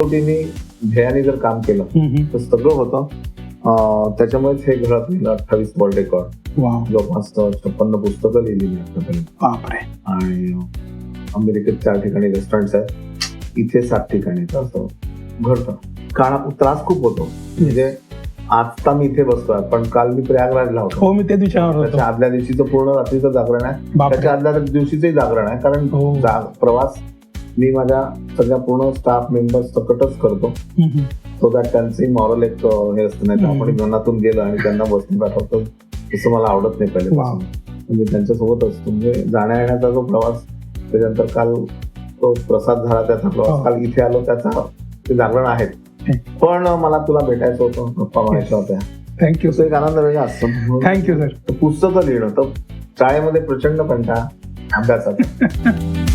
मी ध्येयाने जर काम केलं तर सगळं होतं. त्याच्यामुळेच हे घरात लिहिलं 28 वर्ल्ड रेकॉर्ड. वाव, जवळपास 56 पुस्तकं लिहिलेली आतापर्यंत. बापरे. आणि अमेरिकेत 4 ठिकाणी रेस्टॉरंट आहेत, इथे 7 ठिकाणी. तर असं घडतं. त्रास खूप होतो. म्हणजे आता मी इथे बसतोय, पण काल मी प्रयागराजला होतो. हो, मी ते विचारणार होतो. त्याच्या आदल्या दिवशीचं पूर्ण रात्रीचं जागरण आहे, बापरे. त्याच्या आदल्या दिवशीचंही जागरण आहे. कारण हो. प्रवास मी माझ्या सगळ्या पूर्ण स्टाफ मेंबर्स सकटच करतो, सो दॅट त्यांचंही मॉरल एक हे असतं. नाही तर आपण विमानातून गेलं आणि त्यांना बसने पाठवतो, तसं मला आवडत नाही पहिले. वाव. म्हणजे त्यांच्यासोबत असतो. म्हणजे जाण्या येण्याचा जो प्रवास, त्याच्यानंतर काल तो प्रसाद झाला त्याचा प्रवास, हो. काल इथे आलो त्याचा ते जागरण आहेत. पण मला तुला भेटायचं होतं, गप्पा मारायच्या होत्या. थँक्यू तो एक आनंद वेगळा असतो. Thank you sir. पुस्तकं लिहिणं तर शाळेमध्ये प्रचंड कंटाळा अभ्यासाचा.